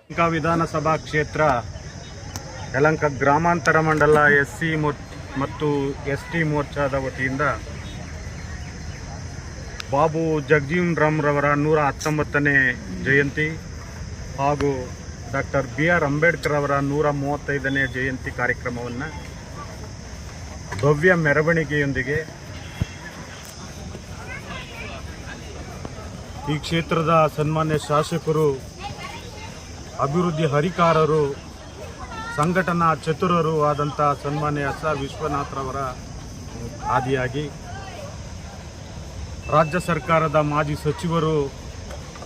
ಯಲಹಂಕ ವಿಧಾನಸಭಾ ಕ್ಷೇತ್ರ ಯಲಹಂಕ ಗ್ರಾಮಾಂತರ ಮಂಡಲ ಎಸ್ಸಿ ಮತ್ತು ಎಸ್ಟಿ ಮೋರ್ಚಾದ ವತಿಯಿಂದ ಬಾಬು ಜಗಜೀವನ್ ರಾಮ್ ರವರ 119ನೇ ಜಯಂತಿ ಹಾಗೂ ಡಾಕ್ಟರ್ BR ಅಂಬೇಡ್ಕರ್ ಅವರ 135ನೇ ಜಯಂತಿ ಕಾರ್ಯಕ್ರಮವನ್ನು ಭವ್ಯ ಮೆರವಣಿಗೆಯೊಂದಿಗೆ ಈ ಕ್ಷೇತ್ರದ ಸನ್ಮಾನ್ಯ ಶಾಸಕರು, ಅಭಿವೃದ್ಧಿ ಹರಿಕಾರರು, ಸಂಘಟನಾ ಚತುರರು ಆದಂಥ ಸನ್ಮಾನ್ಯ S. R. ವಿಶ್ವನಾಥ್ರವರ ಆದಿಯಾಗಿ ರಾಜ್ಯ ಸರ್ಕಾರದ ಮಾಜಿ ಸಚಿವರು,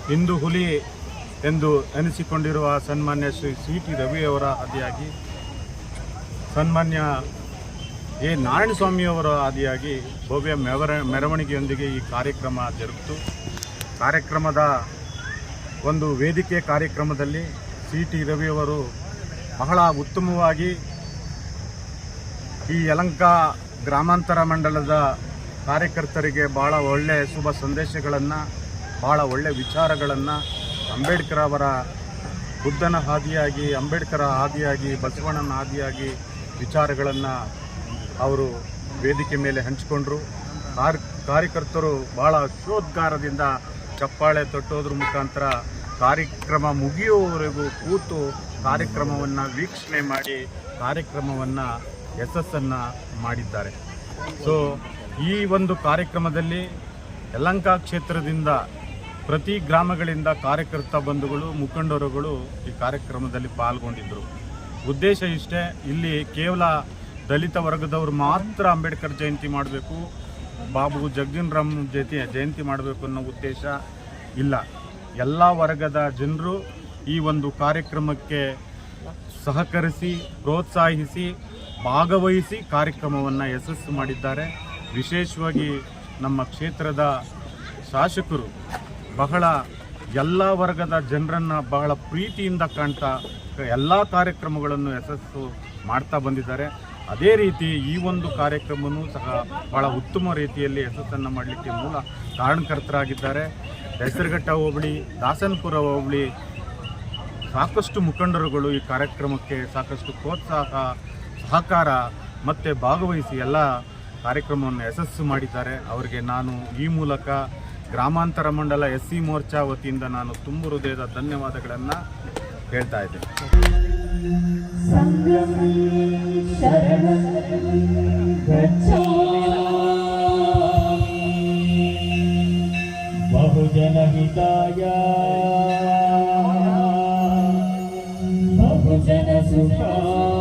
ಹಿಂದೂ ಹುಲಿ ಎಂದು ಎನಿಸಿಕೊಂಡಿರುವ ಸನ್ಮಾನ್ಯ ಶ್ರೀ C. T. ರವಿಯವರ ಆದಿಯಾಗಿ, ಸನ್ಮಾನ್ಯ A. ನಾರಾಯಣಸ್ವಾಮಿಯವರ ಆದಿಯಾಗಿ ಭವ್ಯ ಮೆರವಣಿಗೆಯೊಂದಿಗೆ ಈ ಕಾರ್ಯಕ್ರಮ ಜರುಗಿತು. ಕಾರ್ಯಕ್ರಮದ ಒಂದು ವೇದಿಕೆ ಕಾರ್ಯಕ್ರಮದಲ್ಲಿ C. T. ರವಿಯವರು ಬಹಳ ಉತ್ತಮವಾಗಿ ಈ ಯಲಹಂಕ ಗ್ರಾಮಾಂತರ ಮಂಡಲದ ಕಾರ್ಯಕರ್ತರಿಗೆ ಭಾಳ ಒಳ್ಳೆಯ ಶುಭ ಸಂದೇಶಗಳನ್ನು, ಭಾಳ ಒಳ್ಳೆಯ ವಿಚಾರಗಳನ್ನು, ಅಂಬೇಡ್ಕರ್ ಅವರ ಬುದ್ಧನ ಹಾದಿಯಾಗಿ, ಅಂಬೇಡ್ಕರ ಹಾದಿಯಾಗಿ, ಬಸವಣ್ಣನ ಹಾದಿಯಾಗಿ ವಿಚಾರಗಳನ್ನು ಅವರು ವೇದಿಕೆ ಮೇಲೆ ಹಂಚಿಕೊಂಡರು. ಕಾರ್ಯಕರ್ತರು ಭಾಳ ಶೋದ್ಗಾರದಿಂದ ಚಪ್ಪಾಳೆ ತಟ್ಟೋದ್ರ ಮುಖಾಂತರ ಕಾರ್ಯಕ್ರಮ ಮುಗಿಯುವವರೆಗೂ ಕೂತು ಕಾರ್ಯಕ್ರಮವನ್ನು ವೀಕ್ಷಣೆ ಮಾಡಿ ಕಾರ್ಯಕ್ರಮವನ್ನು ಯಶಸ್ಸನ್ನು ಮಾಡಿದ್ದಾರೆ. ಸೊ ಈ ಒಂದು ಕಾರ್ಯಕ್ರಮದಲ್ಲಿ ಯಲಹಂಕ ಕ್ಷೇತ್ರದಿಂದ ಪ್ರತಿ ಗ್ರಾಮಗಳಿಂದ ಕಾರ್ಯಕರ್ತ ಬಂಧುಗಳು, ಮುಖಂಡರುಗಳು ಈ ಕಾರ್ಯಕ್ರಮದಲ್ಲಿ ಪಾಲ್ಗೊಂಡಿದ್ದರು. ಉದ್ದೇಶ ಇಷ್ಟೇ, ಇಲ್ಲಿ ಕೇವಲ ದಲಿತ ವರ್ಗದವರು ಮಾತ್ರ ಅಂಬೇಡ್ಕರ್ ಜಯಂತಿ ಮಾಡಬೇಕು, ಬಾಬು ಜಗಜೀವನ್ ರಾಮ್ ಜಯಂತಿ ಮಾಡಬೇಕು ಅನ್ನೋ ಉದ್ದೇಶ ಇಲ್ಲ. ಎಲ್ಲ ವರ್ಗದ ಜನರು ಈ ಒಂದು ಕಾರ್ಯಕ್ರಮಕ್ಕೆ ಸಹಕರಿಸಿ, ಪ್ರೋತ್ಸಾಹಿಸಿ, ಭಾಗವಹಿಸಿ ಕಾರ್ಯಕ್ರಮವನ್ನು ಯಶಸ್ಸು ಮಾಡಿದ್ದಾರೆ. ವಿಶೇಷವಾಗಿ ನಮ್ಮ ಕ್ಷೇತ್ರದ ಶಾಸಕರು ಬಹಳ ಎಲ್ಲ ವರ್ಗದ ಜನರನ್ನು ಬಹಳ ಪ್ರೀತಿಯಿಂದ ಕಾಣ್ತಾ ಎಲ್ಲ ಕಾರ್ಯಕ್ರಮಗಳನ್ನು ಯಶಸ್ಸು ಮಾಡ್ತಾ ಬಂದಿದ್ದಾರೆ. ಅದೇ ರೀತಿ ಈ ಒಂದು ಕಾರ್ಯಕ್ರಮವೂ ಸಹ ಭಾಳ ಉತ್ತಮ ರೀತಿಯಲ್ಲಿ ಯಶಸ್ಸನ್ನು ಮಾಡಲಿಕ್ಕೆ ಮೂಲ ಕಾರಣಕರ್ತರಾಗಿದ್ದಾರೆ. ಹೆಸರುಘಟ್ಟ ಹೋಬಳಿ, ದಾಸನಪುರ ಹೋಬಳಿ ಸಾಕಷ್ಟು ಮುಖಂಡರುಗಳು ಈ ಕಾರ್ಯಕ್ರಮಕ್ಕೆ ಸಾಕಷ್ಟು ಪ್ರೋತ್ಸಾಹ, ಸಹಕಾರ ಮತ್ತು ಭಾಗವಹಿಸಿ ಎಲ್ಲ ಕಾರ್ಯಕ್ರಮವನ್ನು ಯಶಸ್ಸು ಮಾಡಿದ್ದಾರೆ. ಅವರಿಗೆ ನಾನು ಈ ಮೂಲಕ ಗ್ರಾಮಾಂತರ ಮಂಡಲ SC ಮೋರ್ಚಾ ವತಿಯಿಂದ ನಾನು ತುಂಬ ಹೃದಯದ ಧನ್ಯವಾದಗಳನ್ನು ಹೇಳ್ತಾ ಇದ್ದೇನೆ. ಬಹುಜನ ಹಿತಾಯ ಬಹುಜನ ಸುಖಾಯ